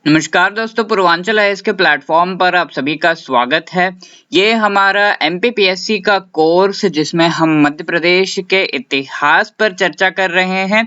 नमस्कार दोस्तों, पूर्वांचल आईएएस के प्लेटफॉर्म पर आप सभी का स्वागत है। ये हमारा एमपीपीएससी का कोर्स जिसमें हम मध्य प्रदेश के इतिहास पर चर्चा कर रहे हैं।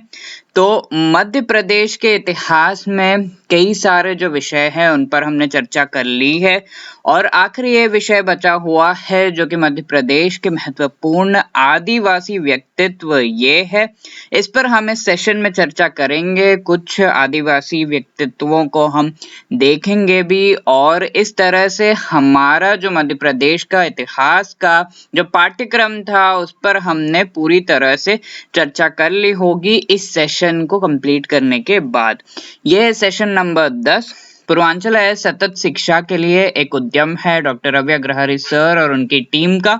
तो मध्य प्रदेश के इतिहास में कई सारे जो विषय हैं उन पर हमने चर्चा कर ली है और आखिरी ये विषय बचा हुआ है जो कि मध्य प्रदेश के महत्वपूर्ण आदिवासी व्यक्तित्व ये है। इस पर हम इस सेशन में चर्चा करेंगे, कुछ आदिवासी व्यक्तित्वों को हम देखेंगे भी और इस तरह से हमारा जो मध्य प्रदेश का इतिहास का जो पाठ्यक्रम था उस पर हमने पूरी तरह से चर्चा कर ली होगी इस सेशन को कंप्लीट करने के बाद। यह है सेशन नंबर 10। पूर्वांचल आईएएस सतत शिक्षा के लिए एक उद्यम है डॉक्टर रवि अग्रहरि सर और उनकी टीम का।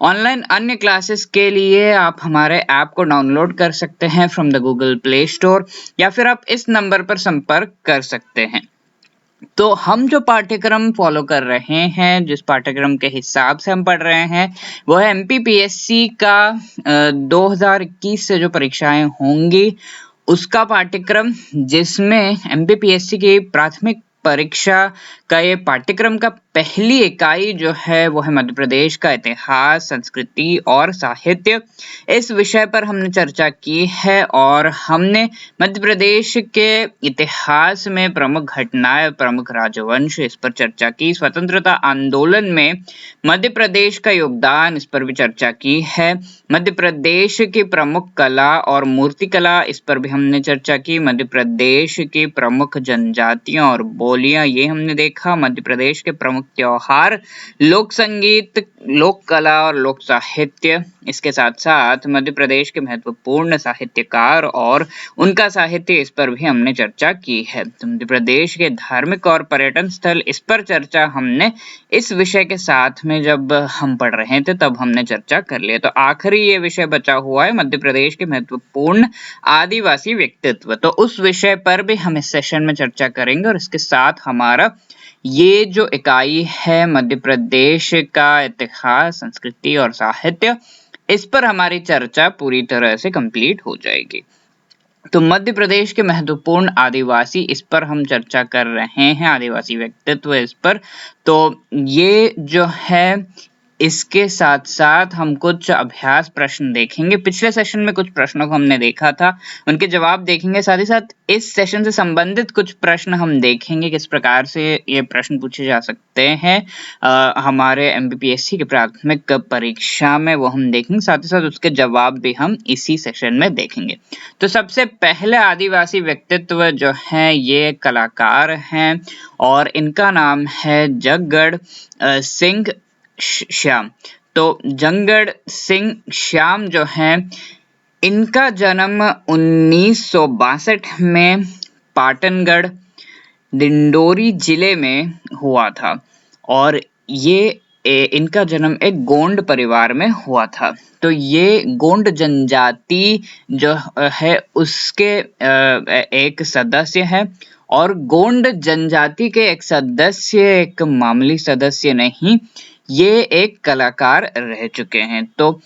ऑनलाइन अन्य क्लासेस के लिए आप हमारे ऐप को डाउनलोड कर सकते हैं from the Google play store या फिर आप इस नंबर पर संपर्क कर सकते हैं। तो हम जो पाठ्यक्रम फॉलो कर रहे हैं, जिस पाठ्यक्रम के हिसाब से हम पढ़ रहे हैं वो है एमपीपीएससी का 2021 से जो परीक्षाएं होंगी उसका पाठ्यक्रम, जिसमें एमपीपीएससी की प्राथमिक परीक्षा का ये पाठ्यक्रम का पहली इकाई जो है वो है मध्य प्रदेश का इतिहास, संस्कृति और साहित्य। इस विषय पर हमने चर्चा की है और हमने मध्य प्रदेश के इतिहास में प्रमुख घटनाएं, प्रमुख राजवंश, इस पर चर्चा की। स्वतंत्रता आंदोलन में मध्य प्रदेश का योगदान, इस पर भी चर्चा की है। मध्य प्रदेश की प्रमुख कला और मूर्तिकला, इस पर भी हमने चर्चा की। मध्य प्रदेश की प्रमुख जनजातियां और बोलियां, ये हमने देखा। मध्य प्रदेश के प्रमुख त्योहार, लोक संगीत, लोक कला और लोक साहित्य, इसके साथ साथ मध्य प्रदेश के महत्वपूर्ण साहित्यकार और उनका साहित्य, इस पर भी हमने चर्चा की है। तो मध्य प्रदेश के धार्मिक और पर्यटन स्थल, इस पर चर्चा हमने इस विषय के साथ में जब हम पढ़ रहे थे तब हमने चर्चा कर लिया। तो आखिरी ये विषय बचा हुआ है मध्य प्रदेश के महत्वपूर्ण आदिवासी व्यक्तित्व। तो उस विषय पर भी हम इस सेशन में चर्चा करेंगे और इसके साथ हमारा ये जो इकाई है मध्य प्रदेश का इतिहास, संस्कृति और साहित्य, इस पर हमारी चर्चा पूरी तरह से कंप्लीट हो जाएगी। तो मध्य प्रदेश के महत्वपूर्ण आदिवासी, इस पर हम चर्चा कर रहे हैं, आदिवासी व्यक्तित्व इस पर। तो ये जो है इसके साथ साथ हम कुछ अभ्यास प्रश्न देखेंगे। पिछले सेशन में कुछ प्रश्नों को हमने देखा था, उनके जवाब देखेंगे। साथ ही साथ इस सेशन से संबंधित कुछ प्रश्न हम देखेंगे, किस प्रकार से ये प्रश्न पूछे जा सकते हैं हमारे एमपीपीएससी की प्राथमिक परीक्षा में, वो हम देखेंगे। साथ ही साथ उसके जवाब भी हम इसी सेशन में देखेंगे। तो सबसे पहले आदिवासी व्यक्तित्व जो है ये कलाकार हैं और इनका नाम है जगगढ़ सिंह श्याम। तो जगगढ़ सिंह श्याम जो है, इनका जन्म 1962 में पाटनगढ़ डिंडोरी जिले में हुआ था और इनका जन्म एक गोंड परिवार में हुआ था। तो ये गोंड जनजाति जो है उसके एक सदस्य है और गोंड जनजाति के एक सदस्य, एक मामूली सदस्य नहीं, ये एक कलाकार रह चुके हैं। तो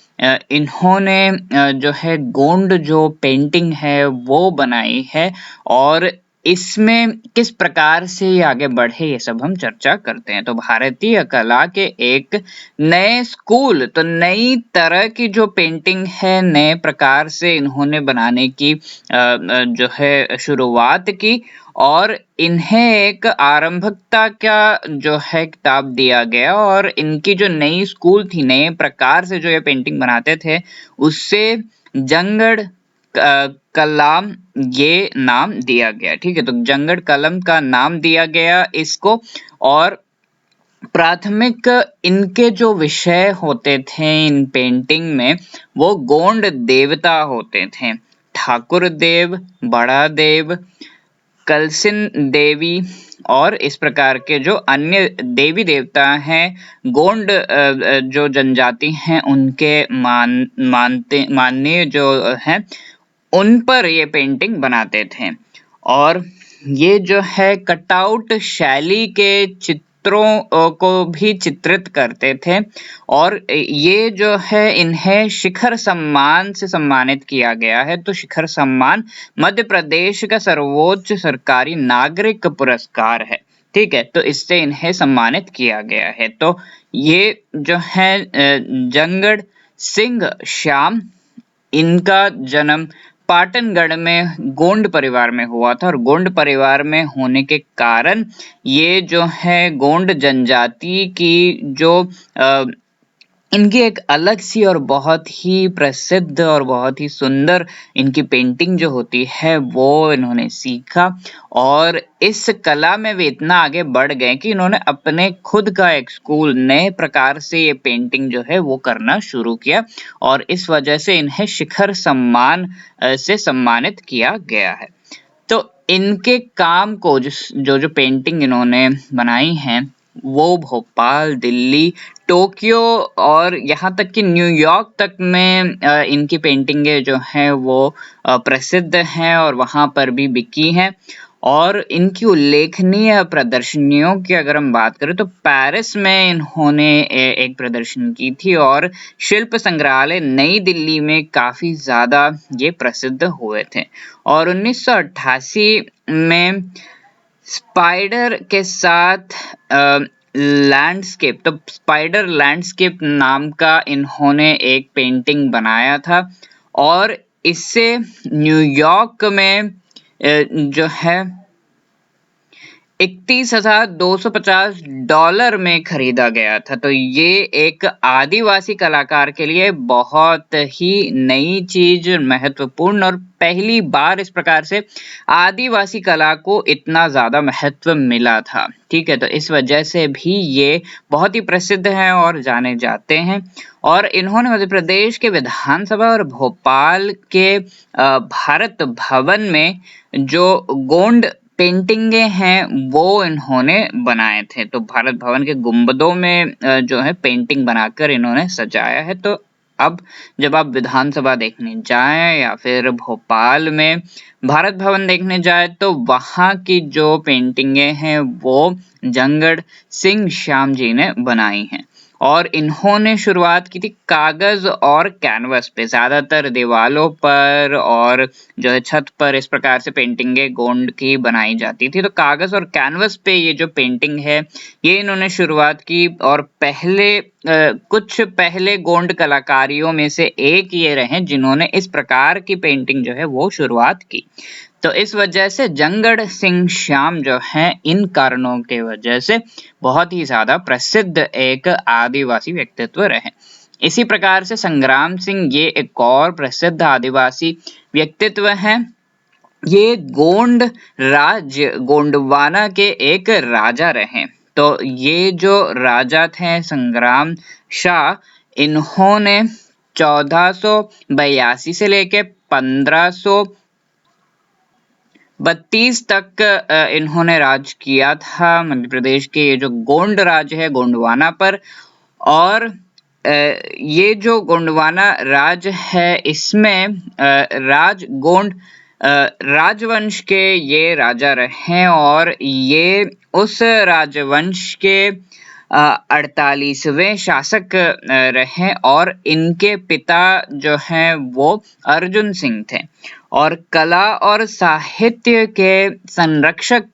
इन्होंने जो है गोंड जो पेंटिंग है वो बनाई है और इसमें किस प्रकार से ये आगे बढ़े ये सब हम चर्चा करते हैं। तो भारतीय कला के एक नए स्कूल, तो नई तरह की जो पेंटिंग है, नए प्रकार से इन्होंने बनाने की जो है शुरुआत की और इन्हें एक आरंभिकता का जो है खिताब दिया गया और इनकी जो नई स्कूल थी, नए प्रकार से जो ये पेंटिंग बनाते थे, उससे जगगढ़ कलाम ये नाम दिया गया। ठीक है, तो जगगढ़ कलम का नाम दिया गया इसको। और प्राथमिक इनके जो विषय होते थे इन पेंटिंग में, वो गोंड देवता होते थे। ठाकुर देव, बड़ा देव, कलसिन देवी और इस प्रकार के जो अन्य देवी देवता हैं, गोंड जो जनजाति हैं उनके माननीय जो हैं, उन पर ये पेंटिंग बनाते थे। और ये जो है कटआउट शैली के पात्रों को भी चित्रित करते थे और ये जो है इन्हें शिखर सम्मान से सम्मानित किया गया है। तो शिखर सम्मान मध्य प्रदेश का सर्वोच्च सरकारी नागरिक पुरस्कार है, ठीक है, तो इससे इन्हें सम्मानित किया गया है। तो ये जो है जंगड़ सिंह श्याम, इनका जन्म पाटनगढ़ में गोंड परिवार में हुआ था और गोंड परिवार में होने के कारण ये जो है गोंड जनजाति की जो इनकी एक अलग सी और बहुत ही प्रसिद्ध और बहुत ही सुंदर इनकी पेंटिंग जो होती है वो इन्होंने सीखा और इस कला में वे इतना आगे बढ़ गए कि इन्होंने अपने खुद का एक स्कूल नए प्रकार से ये पेंटिंग जो है वो करना शुरू किया और इस वजह से इन्हें शिखर सम्मान से सम्मानित किया गया है। तो इनके काम को जो पेंटिंग इन्होंने बनाई हैं वो भोपाल, दिल्ली, टोक्यो और यहाँ तक कि न्यूयॉर्क तक में इनकी पेंटिंगें जो हैं वो प्रसिद्ध हैं और वहाँ पर भी बिकी हैं। और इनकी उल्लेखनीय प्रदर्शनियों की अगर हम बात करें तो पेरिस में इन्होंने एक प्रदर्शन की थी और शिल्प संग्रहालय नई दिल्ली में काफी ज्यादा ये प्रसिद्ध हुए थे। और 1988 में स्पाइडर के साथ लैंडस्केप, तो स्पाइडर लैंडस्केप नाम का इन्होंने एक पेंटिंग बनाया था और इससे न्यूयॉर्क में जो है $31,250 में खरीदा गया था। तो ये एक आदिवासी कलाकार के लिए बहुत ही नई चीज, महत्वपूर्ण और पहली बार इस प्रकार से आदिवासी कला को इतना ज्यादा महत्व मिला था, ठीक है। तो इस वजह से भी ये बहुत ही प्रसिद्ध हैं और जाने जाते हैं। और इन्होंने मध्य प्रदेश के विधानसभा और भोपाल के भारत भवन में जो गोंड पेंटिंगें हैं वो इन्होंने बनाए थे। तो भारत भवन के गुंबदों में जो है पेंटिंग बनाकर इन्होंने सजाया है। तो अब जब आप विधानसभा देखने जाएं या फिर भोपाल में भारत भवन देखने जाए तो वहां की जो पेंटिंगें हैं वो जंगड़ सिंह श्याम जी ने बनाई हैं। और इन्होंने शुरुआत की थी कागज और कैनवस पे, ज्यादातर दीवालों पर और जो है छत पर इस प्रकार से पेंटिंगें गोंड की बनाई जाती थी। तो कागज और कैनवस पे ये जो पेंटिंग है ये इन्होंने शुरुआत की और कुछ पहले गोंड कलाकारियों में से एक ये रहे जिन्होंने इस प्रकार की पेंटिंग जो है वो शुरुआत की। तो इस वजह से जंगड़ सिंह श्याम जो हैं इन कारणों के वजह से बहुत ही ज्यादा प्रसिद्ध एक आदिवासी व्यक्तित्व रहे। इसी प्रकार से संग्राम सिंह ये एक और प्रसिद्ध आदिवासी व्यक्तित्व हैं। ये गोंड राज्य गोंडवाना के एक राजा रहे। तो ये जो राजा थे संग्राम शाह, इन्होंने 1482 से लेके 1532 तक इन्होंने राज किया था मध्य प्रदेश के ये जो गोंड राज्य है गोंडवाना पर। और ये जो गोंडवाना राज है इसमें गोंड राजवंश के ये राजा रहे और ये उस राजवंश के 48वें शासक रहे और इनके पिता जो हैं वो अर्जुन सिंह थे और कला और साहित्य के संरक्षक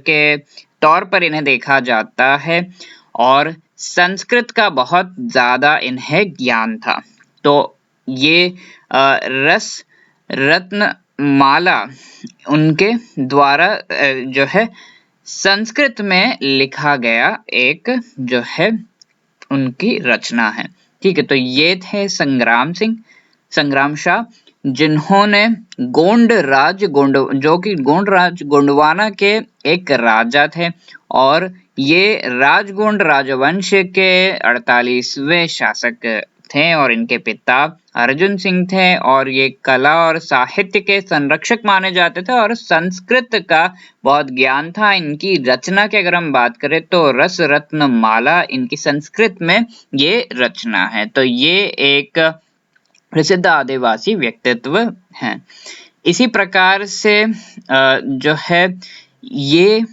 के तौर पर इन्हें देखा जाता है और संस्कृत का बहुत ज्यादा इन्हें ज्ञान था। तो ये रस रत्न माला उनके द्वारा जो है संस्कृत में लिखा गया एक जो है उनकी रचना है, ठीक है। तो ये थे संग्राम शाह जिन्होंने गोंड जो कि गोंड राज गोंडवाना के एक राजा थे और ये राजगोंड राजवंश के 48वें शासक थे और इनके पिता अर्जुन सिंह थे और ये कला और साहित्य के संरक्षक माने जाते थे और संस्कृत का बहुत ज्ञान था। इनकी रचना की अगर हम बात करें तो रस रत्न माला इनकी संस्कृत में ये रचना है। तो ये एक प्रसिद्ध आदिवासी व्यक्तित्व हैं। इसी प्रकार से जो है ये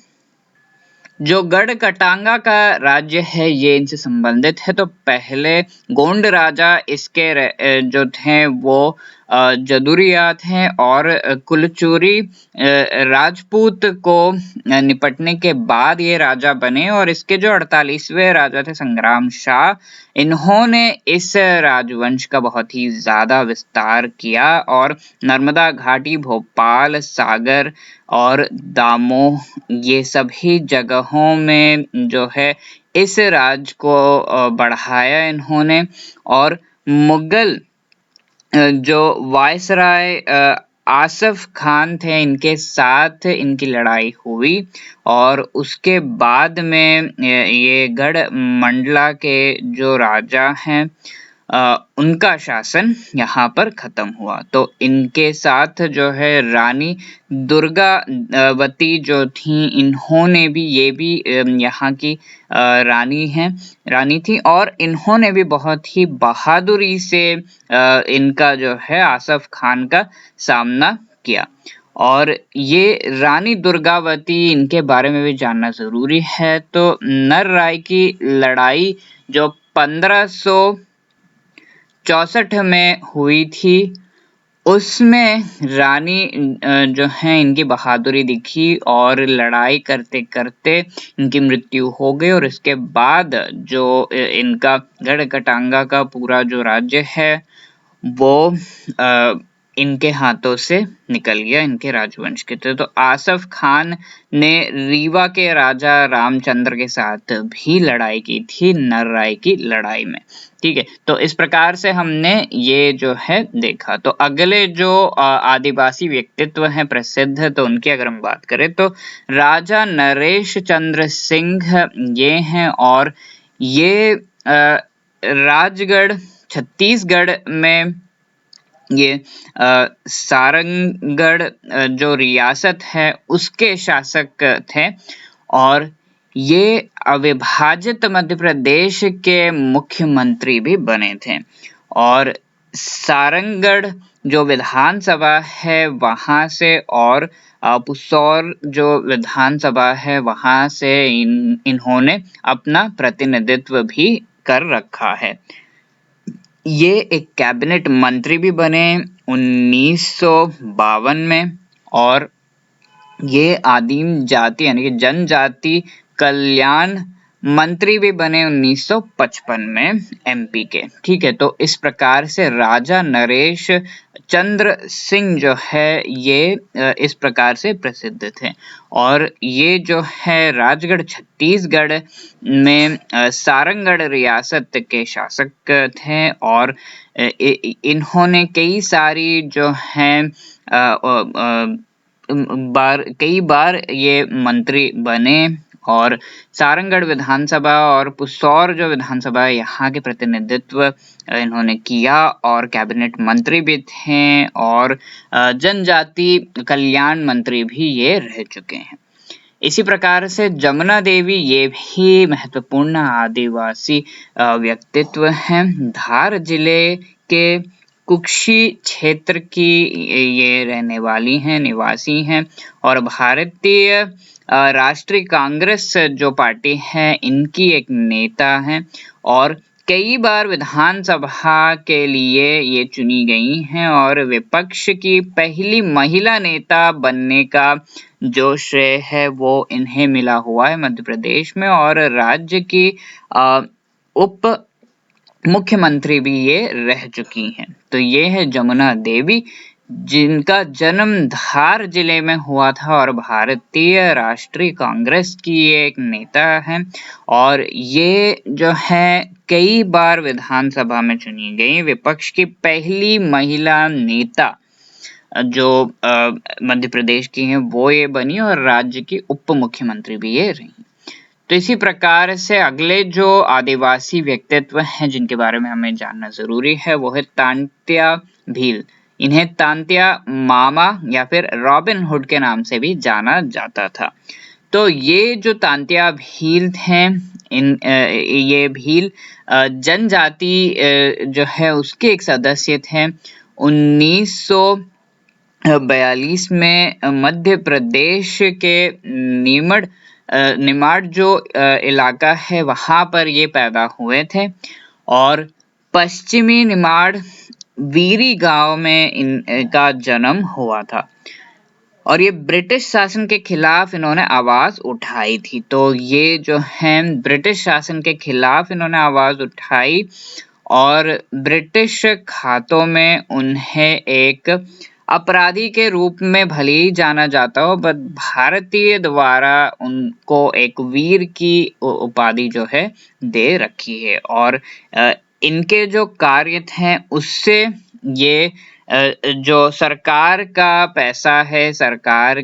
जो गढ़कटांगा का राज्य है ये इनसे संबंधित है। तो पहले गोंड राजा इसके जो थे वो जदुरिया थे और कुलचूरी राजपूत को निपटने के बाद ये राजा बने। और इसके जो 48वें राजा थे संग्राम शाह, इन्होंने इस राजवंश का बहुत ही ज्यादा विस्तार किया और नर्मदा घाटी, भोपाल, सागर और दामोह ये सभी जगहों में जो है इस राज को बढ़ाया इन्होंने। और मुगल जो वायसराय आसफ खान थे इनके साथ इनकी लड़ाई हुई और उसके बाद में ये गढ़ मंडला के जो राजा हैं उनका शासन यहाँ पर खत्म हुआ। तो इनके साथ जो है रानी दुर्गावती जो थी, इन्होंने भी ये भी यहाँ की रानी थी और इन्होंने भी बहुत ही बहादुरी से इनका जो है आसफ खान का सामना किया। और ये रानी दुर्गावती, इनके बारे में भी जानना जरूरी है। तो नर राय की लड़ाई जो 1564 में हुई थी, उसमें रानी जो है इनकी बहादुरी दिखी और लड़ाई करते करते इनकी मृत्यु हो गई। और इसके बाद जो इनका गढ़कटांगा का पूरा जो राज्य है वो इनके हाथों से निकल गया, इनके राजवंश के थे। तो आसफ खान ने रीवा के राजा रामचंद्र के साथ भी लड़ाई की थी नर राय की लड़ाई में। ठीक है, तो इस प्रकार से हमने ये जो है देखा। तो अगले जो आदिवासी व्यक्तित्व हैं प्रसिद्ध, तो उनकी अगर हम बात करें तो राजा नरेश चंद्र सिंह ये हैं और ये राजगढ़ छत्तीसगढ़ में ये सारंगगढ़ जो रियासत है उसके शासक थे। और ये अविभाजित मध्य प्रदेश के मुख्यमंत्री भी बने थे। और सारंगगढ़ जो विधानसभा है वहां से और पुसौर जो विधानसभा है वहां से इन्होंने अपना प्रतिनिधित्व भी कर रखा है। ये एक कैबिनेट मंत्री भी बने 1952 में और ये आदिम जाति यानी कि जनजाति कल्याण मंत्री भी बने 1955 में एमपी के। ठीक है, तो इस प्रकार से राजा नरेश चंद्र सिंह जो है ये इस प्रकार से प्रसिद्ध थे। और ये जो है राजगढ़ छत्तीसगढ़ में सारंगगढ़ रियासत के शासक थे और इन्होंने कई सारी जो हैं कई बार ये मंत्री बने और सारंगगढ़ विधानसभा और पुसौर जो विधानसभा है यहाँ के प्रतिनिधित्व इन्होंने किया और कैबिनेट मंत्री भी थे और जनजाति कल्याण मंत्री भी ये रह चुके हैं। इसी प्रकार से जमुना देवी ये भी महत्वपूर्ण आदिवासी व्यक्तित्व हैं। धार जिले के कुक्षी क्षेत्र की ये रहने वाली हैं, निवासी हैं और भारतीय राष्ट्रीय कांग्रेस जो पार्टी है इनकी एक नेता हैं और कई बार विधानसभा के लिए ये चुनी गई हैं और विपक्ष की पहली महिला नेता बनने का जो श्रेय है वो इन्हें मिला हुआ है मध्य प्रदेश में। और राज्य की उप मुख्यमंत्री भी ये रह चुकी हैं। तो ये है जमुना देवी, जिनका जन्म धार जिले में हुआ था और भारतीय राष्ट्रीय कांग्रेस की एक नेता है और ये जो है कई बार विधानसभा में चुनी गई विपक्ष की पहली महिला नेता जो मध्य प्रदेश की हैं वो ये बनी और राज्य की उप मुख्यमंत्री भी ये रही। तो इसी प्रकार से अगले जो आदिवासी व्यक्तित्व हैं जिनके बारे में हमें जानना जरूरी है वो है तांत्या भील। इन्हें तांत्या मामा या फिर रॉबिन हुड के नाम से भी जाना जाता था। तो ये जो तांत्या भील थे ये भील जनजाति जो है उसके एक सदस्य थे। 1900 1942 में मध्य प्रदेश के निमाड़ जो इलाका है वहां पर ये पैदा हुए थे और पश्चिमी निमाड़ वीरी गांव में इनका जन्म हुआ था और ये ब्रिटिश शासन के खिलाफ इन्होंने आवाज उठाई थी। तो ये जो है ब्रिटिश शासन के खिलाफ इन्होंने आवाज उठाई और ब्रिटिश खातों में उन्हें एक अपराधी के रूप में भले ही जाना जाता हो, बट भारतीय द्वारा उनको एक वीर की उपाधि जो है दे रखी है और इनके जो कार्य थे उससे ये जो सरकार का पैसा है, सरकार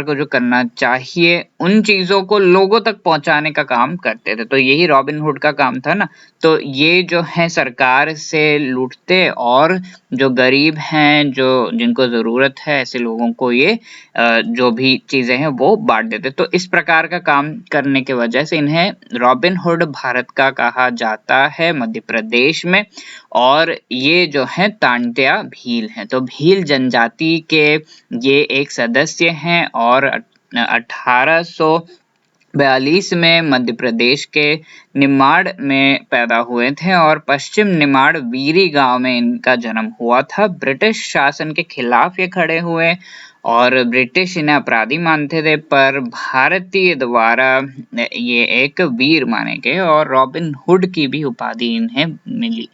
को जो करना चाहिए उन चीजों को लोगों तक पहुंचाने का काम करते थे। तो यही रॉबिन हुड का काम था ना। तो ये जो है सरकार से लूटते और जो गरीब हैं, जो जिनको जरूरत है, ऐसे लोगों को ये जो भी चीजें हैं वो बांट देते। तो इस प्रकार का काम करने की वजह से इन्हें रॉबिन हुड भारत का कहा जाता है मध्य प्रदेश में। और ये जो है तांत्या भील हैं, तो भील जनजाति के ये एक सदस्य हैं और 1842 में मध्य प्रदेश के निमाड़ में पैदा हुए थे और पश्चिम निमाड़ वीरी गांव में इनका जन्म हुआ था। ब्रिटिश शासन के खिलाफ ये खड़े हुए और ब्रिटिश इन्हें अपराधी मानते थे, पर भारतीय द्वारा ये एक वीर माने गए और रॉबिन हुड की भी उपाधि इन्हें मिली।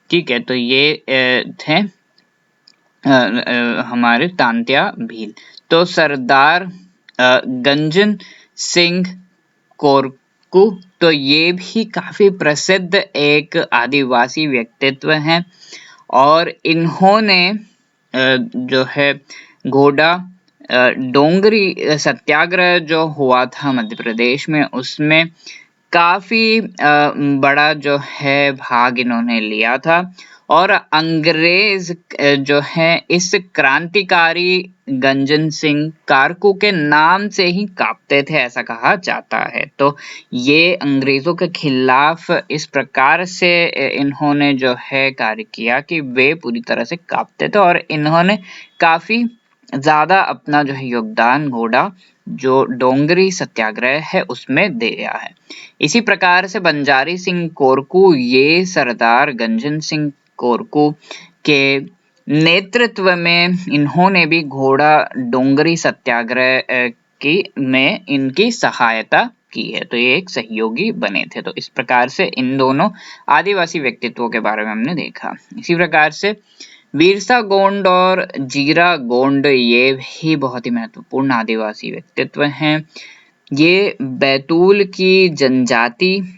ठीक है, तो ये थे हमारे तांत्या भील। तो सरदार गंजन सिंह कोरकू, तो ये भी काफी प्रसिद्ध एक आदिवासी व्यक्तित्व हैं और इन्होंने जो है घोड़ा डोंगरी सत्याग्रह जो हुआ था मध्य प्रदेश में, उसमें काफी बड़ा जो है भाग इन्होंने लिया था और अंग्रेज जो है इस क्रांतिकारी गंजन सिंह कारकू के नाम से ही कांपते थे, ऐसा कहा जाता है। तो ये अंग्रेजों के खिलाफ इस प्रकार से इन्होंने जो है कार्य किया कि वे पूरी तरह से कांपते थे और इन्होंने काफी ज्यादा अपना जो है योगदान घोड़ा जो डोंगरी सत्याग्रह है उसमें दिया है। इसी प्रकार से बंजारी सिंह कोरकू, ये सरदार गंजन सिंह कोरकू के नेतृत्व में इन्होंने भी घोड़ा डोंगरी सत्याग्रह में इनकी सहायता की है। तो ये एक सहयोगी बने थे। तो इस प्रकार से इन दोनों आदिवासी व्यक्तित्वों के बारे में हमने देखा। इसी प्रकार से बिरसा गोंड और जीरा गोंड, ये भी बहुत ही महत्वपूर्ण आदिवासी व्यक्तित्व हैं। ये बैतूल की जनजाति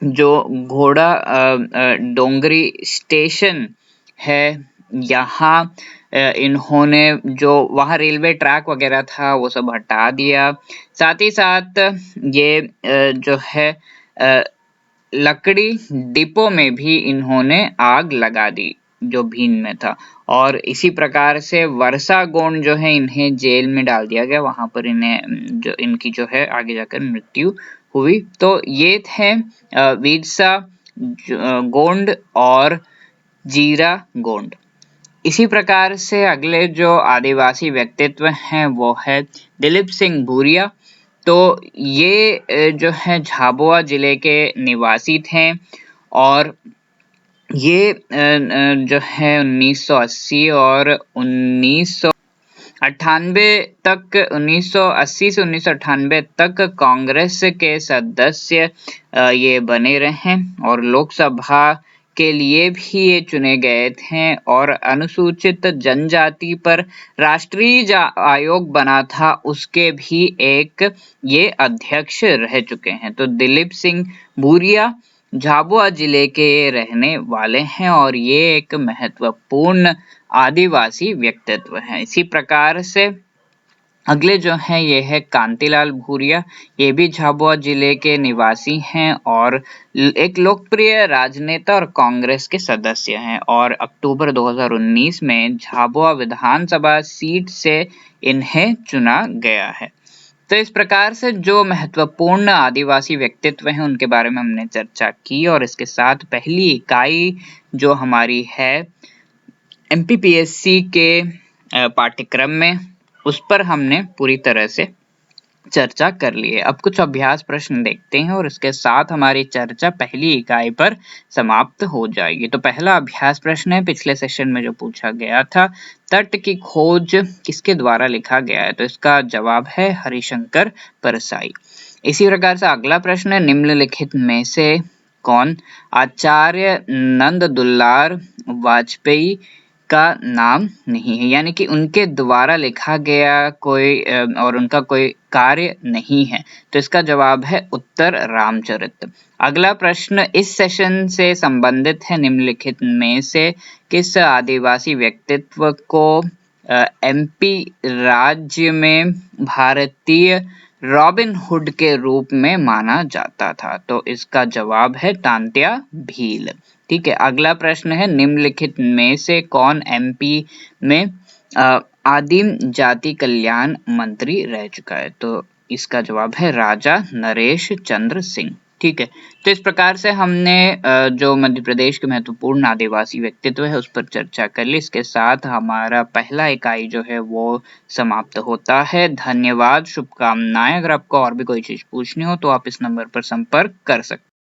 जो घोड़ा डोंगरी स्टेशन है, यहाँ इन्होंने जो वहाँ रेलवे ट्रैक वगैरह था वो सब हटा दिया। साथ ही साथ ये जो है लकड़ी डिपो में भी इन्होंने आग लगा दी जो भीन में था और इसी प्रकार से वर्षा गोंड जो है इन्हें जेल में डाल दिया गया, वहां पर इन्हें जो इनकी जो है आगे जाकर मृत्यु हुई। तो ये थे बिरसा गोंड और जीरा गोंड। इसी प्रकार से अगले जो आदिवासी व्यक्तित्व हैं वो है दिलीप सिंह भूरिया। तो ये जो है झाबुआ जिले के निवासी थे और ये जो है 1980 और 1980 से 1998 तक कांग्रेस के सदस्य ये बने रहे और लोकसभा के लिए भी ये चुने गए थे और अनुसूचित जनजाति पर राष्ट्रीय आयोग बना था, उसके भी एक ये अध्यक्ष रह चुके हैं। तो दिलीप सिंह भूरिया झाबुआ जिले के रहने वाले हैं और ये एक महत्वपूर्ण आदिवासी व्यक्तित्व है। इसी प्रकार से अगले जो है ये है कांतिलाल भूरिया। ये भी झाबुआ जिले के निवासी हैं और एक लोकप्रिय राजनेता और कांग्रेस के सदस्य हैं और अक्टूबर 2019 में झाबुआ विधानसभा सीट से इन्हें चुना गया है। तो इस प्रकार से जो महत्वपूर्ण आदिवासी व्यक्तित्व हैं उनके बारे में हमने चर्चा की और इसके साथ पहली इकाई जो हमारी है एमपीपीएससी के पाठ्यक्रम में उस पर हमने पूरी तरह से चर्चा कर ली है। अब कुछ अभ्यास प्रश्न देखते हैं और इसके साथ हमारी चर्चा पहली इकाई पर समाप्त हो जाएगी। तो पहला अभ्यास प्रश्न है पिछले सेशन में जो पूछा गया था, तट की खोज किसके द्वारा लिखा गया है? तो इसका जवाब है हरिशंकर परसाई। इसी प्रकार से अगला प्रश्न है, निम्नलिखित में से कौन आचार्य नंद दुलार वाजपेयी का नाम नहीं है, यानी कि उनके द्वारा लिखा गया कोई और उनका कोई कार्य नहीं है। तो इसका जवाब है उत्तर रामचरित। अगला प्रश्न इस सेशन से संबंधित है, निम्नलिखित में से किस आदिवासी व्यक्तित्व को एमपी राज्य में भारतीय रॉबिन हुड के रूप में माना जाता था? तो इसका जवाब है तांत्या भील। ठीक है, अगला प्रश्न है, निम्नलिखित में से कौन एमपी में आदिम जाति कल्याण मंत्री रह चुका है? तो इसका जवाब है राजा नरेश चंद्र सिंह। ठीक है, तो इस प्रकार से हमने जो मध्य प्रदेश के महत्वपूर्ण आदिवासी व्यक्तित्व है उस पर चर्चा कर ली। इसके साथ हमारा पहला इकाई जो है वो समाप्त होता है। धन्यवाद, शुभकामनाएं। अगर आपको और भी कोई चीज पूछनी हो तो आप इस नंबर पर संपर्क कर सकते हैं।